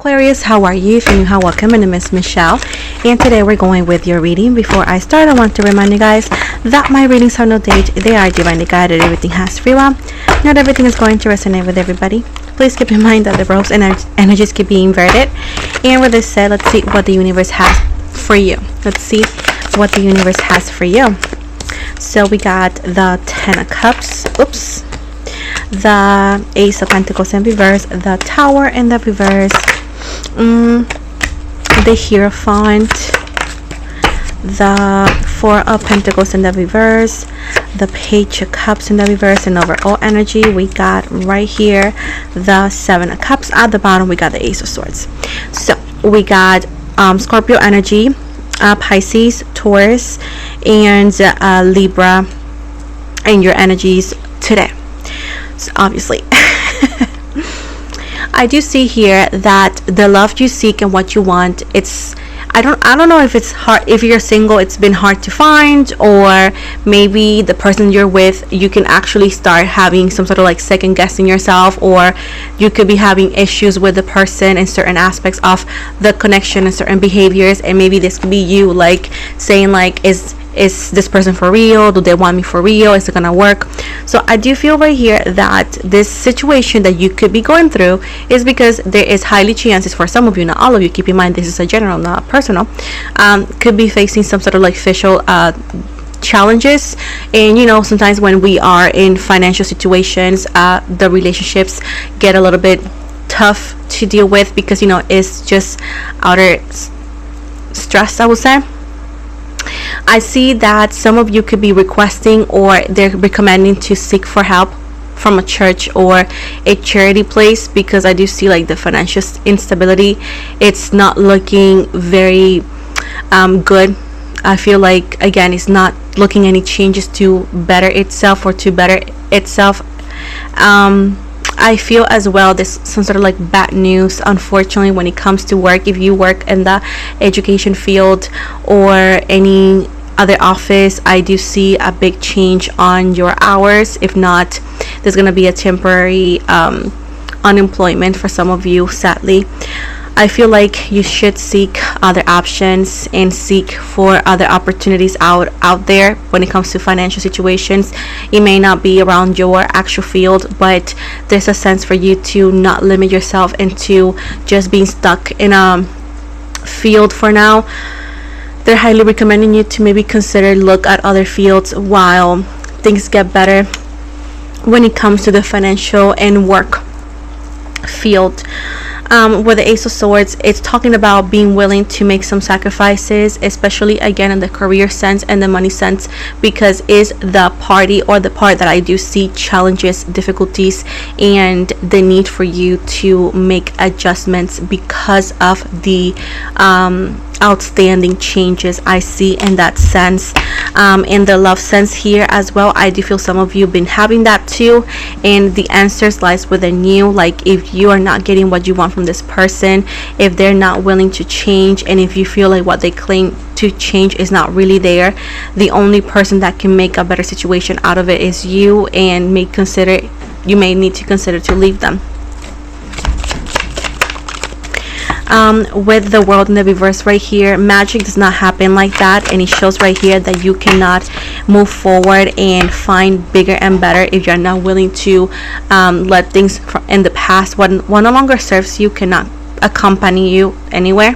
Aquarius, how are you? If you're new, how welcome. My name is Michelle, and today we're going with your reading. Before I start, I want to remind you guys that my readings are no date. They are divinely guided. Everything has free will. Not everything is going to resonate with everybody. Please keep in mind that the ropes and energies keep being inverted. And with this said, let's see what the universe has for you. Let's see what the universe has for you. So we got the 10 of Cups. Oops. The Ace of Pentacles in reverse. The Tower in the reverse. The Hierophant, the Four of Pentacles in the reverse, the Page of Cups in the reverse, and overall energy we got right here the Seven of Cups. At the bottom we got the Ace of Swords. So we got Scorpio energy, Pisces, Taurus, and Libra in your energies today. So obviously I do see here that the love you seek and what you want, I don't know if it's hard, if you're single it's been hard to find, or maybe the person you're with, you can actually start having some sort of like second guessing yourself, or you could be having issues with the person in certain aspects of the connection and certain behaviors, and maybe this could be you like saying like, is this person for real? Do they want me for real? Is it gonna work? So I do feel right here that this situation that you could be going through is because there is highly chances for some of you, not all of you, keep in mind this is a general, not personal, could be facing some sort of like official challenges. And you know, sometimes when we are in financial situations, the relationships get a little bit tough to deal with because, you know, it's just outer stress, I would say. I see that some of you could be requesting, or they're recommending to seek for help from a church or a charity place, because I do see like the financial instability, it's not looking very good. I feel like, again, it's not looking any changes to better itself or to better itself. I feel as well there's some sort of like bad news, unfortunately, when it comes to work. If you work in the education field or any other office, I do see a big change on your hours. If not, there's gonna be a temporary unemployment for some of you, sadly. I feel like you should seek other options and seek for other opportunities out there when it comes to financial situations. It may not be around your actual field, but there's a sense for you to not limit yourself into just being stuck in a field for now. They're highly recommending you to maybe look at other fields while things get better when it comes to the financial and work field. With the Ace of Swords, it's talking about being willing to make some sacrifices, especially again in the career sense and the money sense, because is the party or the part that I do see challenges, difficulties, and the need for you to make adjustments because of the outstanding changes I see in that sense. In the love sense here as well, I do feel some of you have been having that too, and the answers lies within you. Like if you are not getting what you want from this person, if they're not willing to change, and if you feel like what they claim to change is not really there, the only person that can make a better situation out of it is you, and you may need to consider to leave them. With the World in the reverse right here, magic does not happen like that, and it shows right here that you cannot move forward and find bigger and better if you're not willing to let things in the past, what no longer serves you, cannot accompany you anywhere.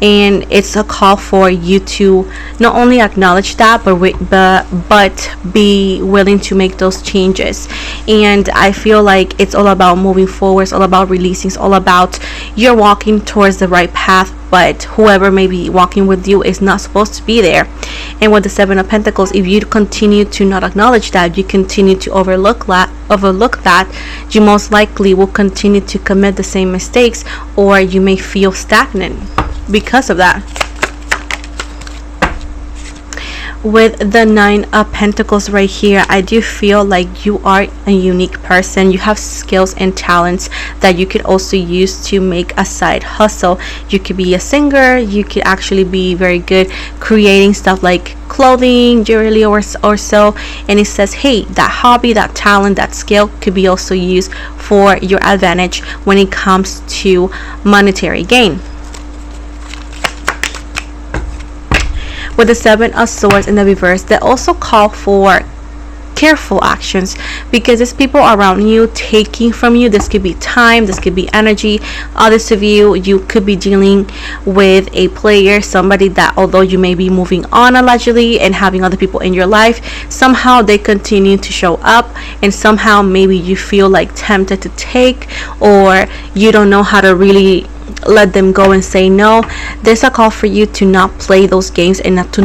And it's a call for you to not only acknowledge that, but be willing to make those changes. And I feel like it's all about moving forward, it's all about releasing, it's all about you're walking towards the right path, but whoever may be walking with you is not supposed to be there. And with the Seven of Pentacles, if you continue to not acknowledge that, you continue to overlook that, you most likely will continue to commit the same mistakes, or you may feel stagnant because of that. With the Nine of Pentacles right here, I do feel like you are a unique person. You have skills and talents that you could also use to make a side hustle. You could be a singer. You could actually be very good creating stuff like clothing, jewelry, or so. And it says, hey, that hobby, that talent, that skill could be also used for your advantage when it comes to monetary gain. With the Seven of Swords in the reverse, they also call for careful actions, because there's people around you taking from you. This could be time, this could be energy. Others of you could be dealing with a player, somebody that although you may be moving on allegedly and having other people in your life, somehow they continue to show up, and somehow maybe you feel like tempted to take, or you don't know how to really let them go and say no. There's a call for you to not play those games and to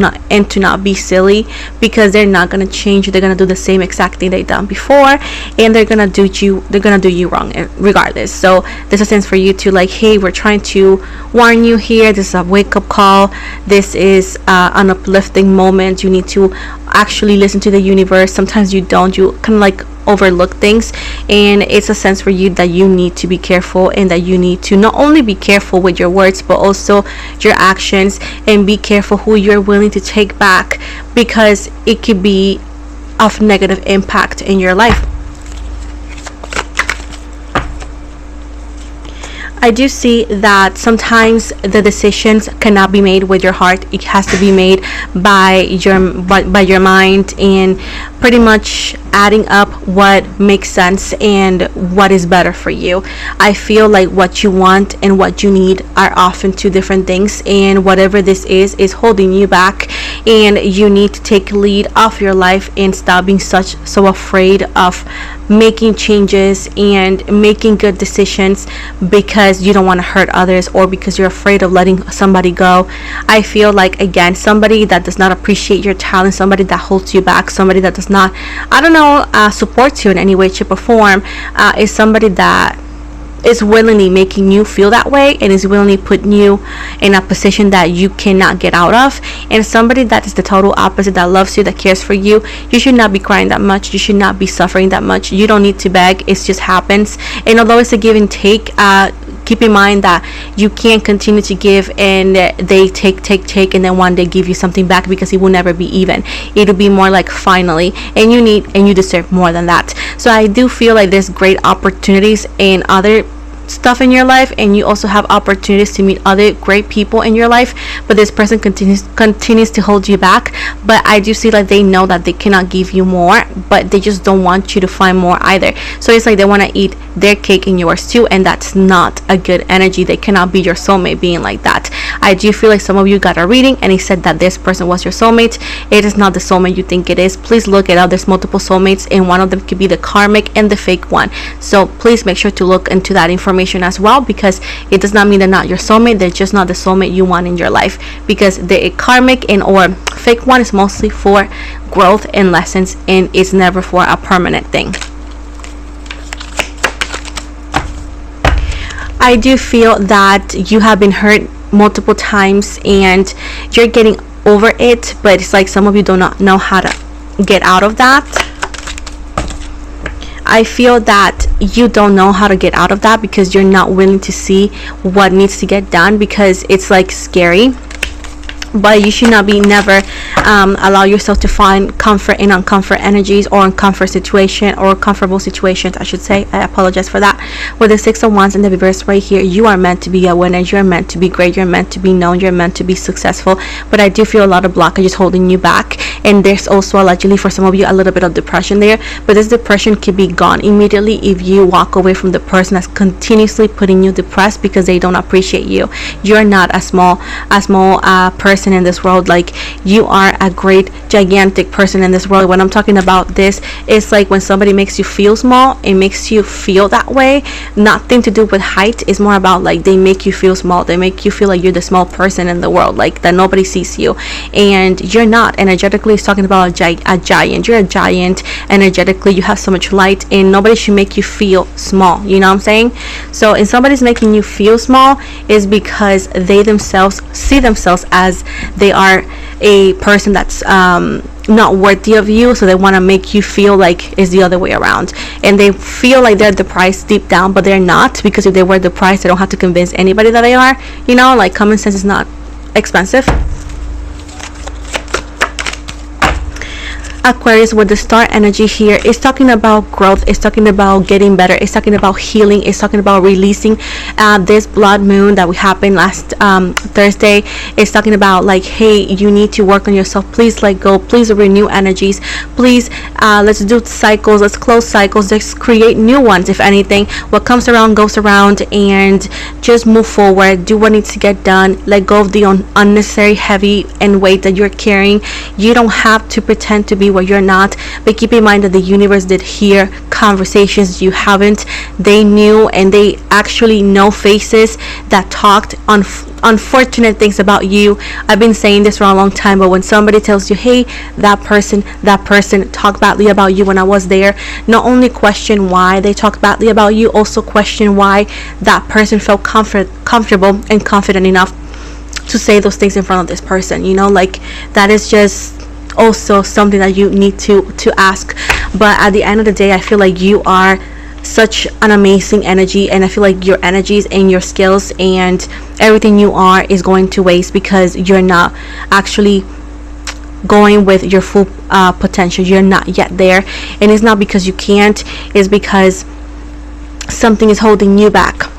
not be silly, because they're not gonna change. They're gonna do the same exact thing they've done before, and they're gonna do you wrong regardless. So there's a sense for you to like, hey, we're trying to warn you here. This is a wake-up call. This is an uplifting moment. You need to actually listen to the universe. Sometimes you don't. You kind of like overlook things, and it's a sense for you that you need to be careful, and that you need to not only be careful with your words but also your actions, and be careful who you're willing to take back, because it could be of negative impact in your life. I do see that sometimes the decisions cannot be made with your heart. It has to be made by your mind, and pretty much adding up what makes sense and what is better for you. I feel like what you want and what you need are often two different things, and whatever this is holding you back, and you need to take lead of your life and stop being so afraid of making changes and making good decisions because you don't want to hurt others, or because you're afraid of letting somebody go. I feel like, again, somebody that does not appreciate your talent, somebody that holds you back, somebody that does not, support you in any way, shape, or form, is somebody that is willingly making you feel that way, and is willingly putting you in a position that you cannot get out of. And somebody that is the total opposite, that loves you, that cares for you, you should not be crying that much. You should not be suffering that much. You don't need to beg. It just happens. And although it's a give and take, keep in mind that you can't continue to give and they take, and then one day give you something back, because it will never be even. It'll be more like finally, and you deserve more than that. So I do feel like there's great opportunities in other stuff in your life, and you also have opportunities to meet other great people in your life, but this person continues to hold you back. But I do see like they know that they cannot give you more, but they just don't want you to find more either. So it's like they want to eat their cake and yours too, and that's not a good energy. They cannot be your soulmate being like that. I do feel like some of you got a reading and it said that this person was your soulmate. It is not the soulmate you think it is. Please look it up. There's multiple soulmates, and one of them could be the karmic and the fake one. So please make sure to look into that information as well, because it does not mean they're not your soulmate. They're just not the soulmate you want in your life, because the karmic and or fake one is mostly for growth and lessons, and it's never for a permanent thing. I do feel that you have been hurt multiple times and you're getting over it, but it's like some of you do not know how to get out of that. I feel that you don't know how to get out of that because you're not willing to see what needs to get done, because it's like scary. But you should not be never allow yourself to find comfort in uncomfort energies, or uncomfort situation, or comfortable situations, I should say. I apologize for that. With the Six of Wands in the reverse right here, you are meant to be a winner. You're meant to be great. You're meant to be known. You're meant to be successful. But I do feel a lot of blockages holding you back. And there's also allegedly for some of you a little bit of depression there. But this depression can be gone immediately if you walk away from the person that's continuously putting you depressed because they don't appreciate you. You're not a small person in this world. Like, you are a great gigantic person in this world. When I'm talking about this, it's like when somebody makes you feel small, it makes you feel that way. Nothing to do with height. It's more about like they make you feel small. They make you feel like you're the small person in the world, like that nobody sees you, and you're not. Energetically, it's talking about a giant. You're a giant energetically. You have so much light, and nobody should make you feel small. You know what I'm saying? So if somebody's making you feel small, is because they themselves see themselves as they are a person that's not worthy of you, so they want to make you feel like it's the other way around, and they feel like they're the price deep down, but they're not, because if they were the price, they don't have to convince anybody that they are. You know, like, common sense is not expensive. Aquarius, with the star energy here, is talking about growth, it's talking about getting better, it's talking about healing, it's talking about releasing this blood moon that we happened last Thursday. It's talking about, like, hey, you need to work on yourself, please let go, please renew energies, please let's do cycles, let's close cycles, let's create new ones. If anything, what comes around goes around, and just move forward, do what needs to get done, let go of the unnecessary heavy and weight that you're carrying. You don't have to pretend to be what you're not, but keep in mind that the universe did hear conversations you haven't. They knew, and they actually know faces that talked unfortunate things about you. I've been saying this for a long time, but when somebody tells you, hey, that person talked badly about you when I was there, not only question why they talked badly about you, also question why that person felt comfortable and confident enough to say those things in front of this person. You know, like, that is just also something that you need to ask. But at the end of the day, I feel like you are such an amazing energy, and I feel like your energies and your skills and everything you are is going to waste because you're not actually going with your full potential. You're not yet there, and it's not because you can't, it's because something is holding you back.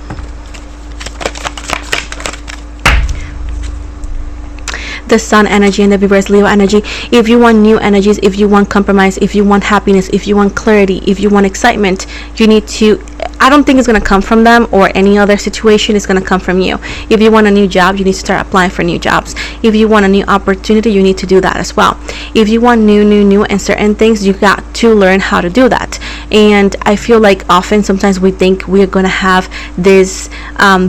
The sun energy and the reverse Leo energy. If you want new energies, if you want compromise, if you want happiness, if you want clarity, if you want excitement, you need to, I don't think it's going to come from them or any other situation. It's going to come from you. If you want a new job, you need to start applying for new jobs. If you want a new opportunity, you need to do that as well. If you want new and certain things, you got to learn how to do that. And I feel like often sometimes we think we're going to have this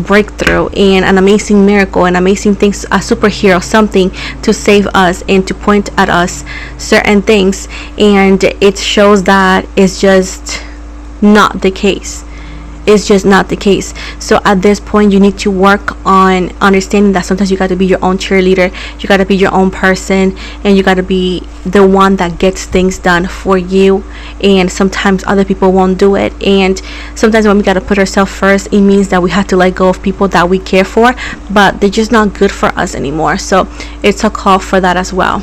breakthrough and an amazing miracle, an amazing things, a superhero, something to save us and to point at us certain things, and it shows that it's just not the case. It's just not the case. So at this point, you need to work on understanding that sometimes you got to be your own cheerleader, you got to be your own person, and you got to be the one that gets things done for you. And sometimes other people won't do it, and sometimes when we got to put ourselves first, it means that we have to let go of people that we care for, but they're just not good for us anymore. So it's a call for that as well.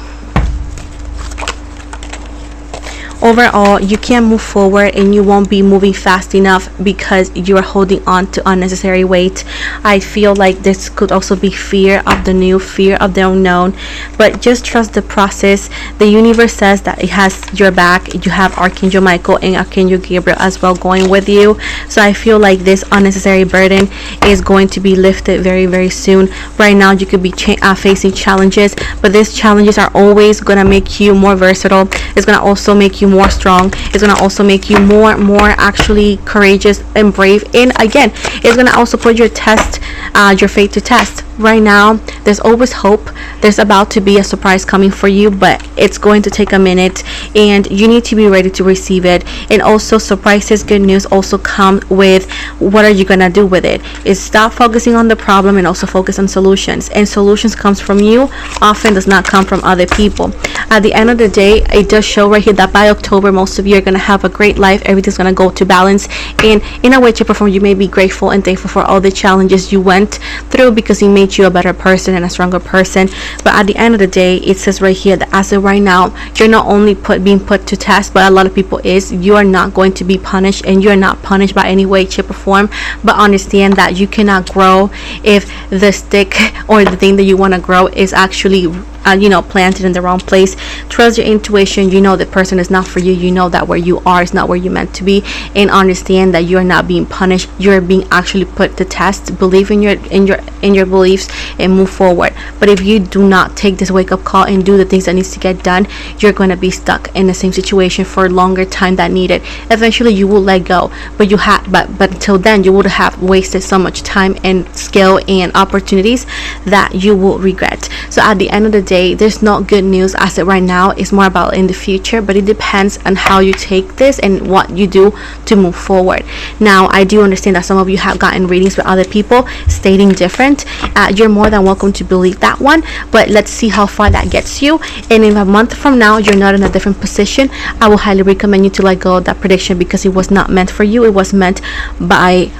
Overall, you can't move forward, and you won't be moving fast enough because you are holding on to unnecessary weight. I feel like this could also be fear of the new, fear of the unknown, but just trust the process. The universe says that it has your back. You have Archangel Michael and Archangel Gabriel as well going with you. So I feel like this unnecessary burden is going to be lifted very, very soon. Right now, you could be facing challenges, but these challenges are always going to make you more versatile. It's going to also make you more strong. It's going to also make you more actually courageous and brave, and again, it's going to also put your faith to test. Right now, there's always hope. There's about to be a surprise coming for you, but it's going to take a minute, and you need to be ready to receive it. And also, surprises, good news also come with what are you going to do with it. Is stop focusing on the problem and also focus on solutions, and solutions comes from you, often does not come from other people. At the end of the day, it does show right here that by October, most of you are going to have a great life. Everything's going to go to balance, and in a way, shape, or form, you may be grateful and thankful for all the challenges you went through because it made you a better person and a stronger person. But at the end of the day, it says right here that as of right now, you're not only being put to test, but a lot of people you are not going to be punished, and you're not punished by any way, shape, or form. But understand that you cannot grow if the stick or the thing that you want to grow is actually planted in the wrong place. Trust your intuition. You know the person is not for you. You know that where you are is not where you're meant to be, and understand that you're not being punished. You're being actually put to test. Believe in your beliefs and move forward. But if you do not take this wake up call and do the things that needs to get done, you're going to be stuck in the same situation for a longer time than needed. Eventually, you will let go, but until then, you would have wasted so much time and skill and opportunities that you will regret. So at the end of the day, there's not good news as of right now. It's more about in the future, but it depends on how you take this and what you do to move forward. Now, I do understand that some of you have gotten readings with other people stating different. You're more than welcome to believe that one, but let's see how far that gets you. And if a month from now you're not in a different position, I will highly recommend you to let go of that prediction, because it was not meant for you. It was meant by,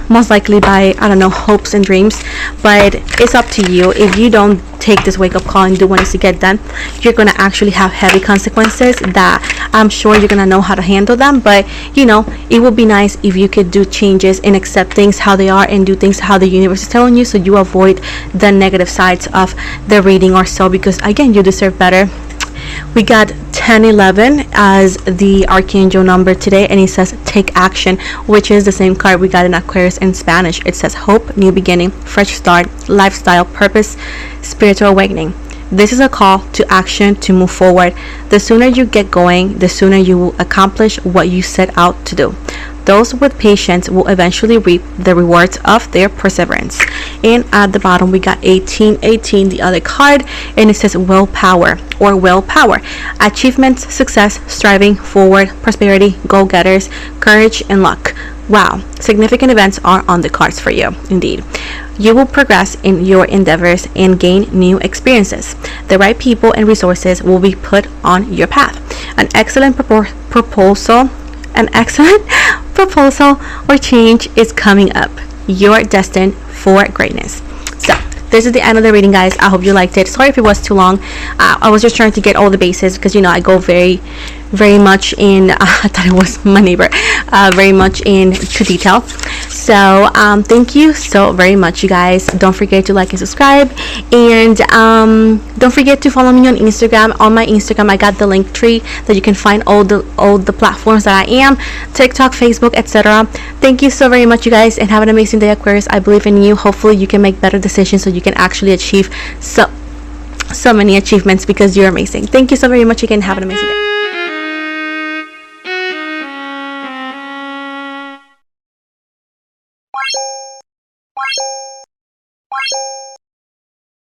most likely by, I don't know, hopes and dreams. But it's up to you. If you don't take this wake-up call and do what needs to get done, you're gonna actually have heavy consequences that I'm sure you're gonna know how to handle them. But you know, it would be nice if you could do changes and accept things how they are and do things how the universe is telling you, so you avoid the negative sides of the reading or so, because again, you deserve better. We got 1011 as the archangel number today, and it says take action, which is the same card we got in Aquarius in Spanish. It says hope, new beginning, fresh start, lifestyle, purpose, spiritual awakening. This is a call to action to move forward. The sooner you get going, the sooner you will accomplish what you set out to do. Those with patience will eventually reap the rewards of their perseverance. And at the bottom we got 1818, the other card, and it says willpower or willpower. Achievements, success, striving forward, prosperity, go-getters, courage, and luck. Wow, significant events are on the cards for you, indeed. You will progress in your endeavors and gain new experiences. The right people and resources will be put on your path. An excellent proposal or change is coming up. You're destined for greatness. So this is the end of the reading, guys. I hope you liked it. Sorry if it was too long. I was just trying to get all the bases, because you know I go very much in I thought it was my neighbor, very much into detail. So thank you so very much, you guys. Don't forget to like and subscribe, and don't forget to follow me on Instagram. On my Instagram I got the link tree that you can find all the platforms that I am, TikTok, Facebook, etc. Thank you so very much, you guys, and have an amazing day, Aquarius. I believe in you. Hopefully you can make better decisions so you can actually achieve so many achievements, because you're amazing. Thank you so very much again. Have an amazing day.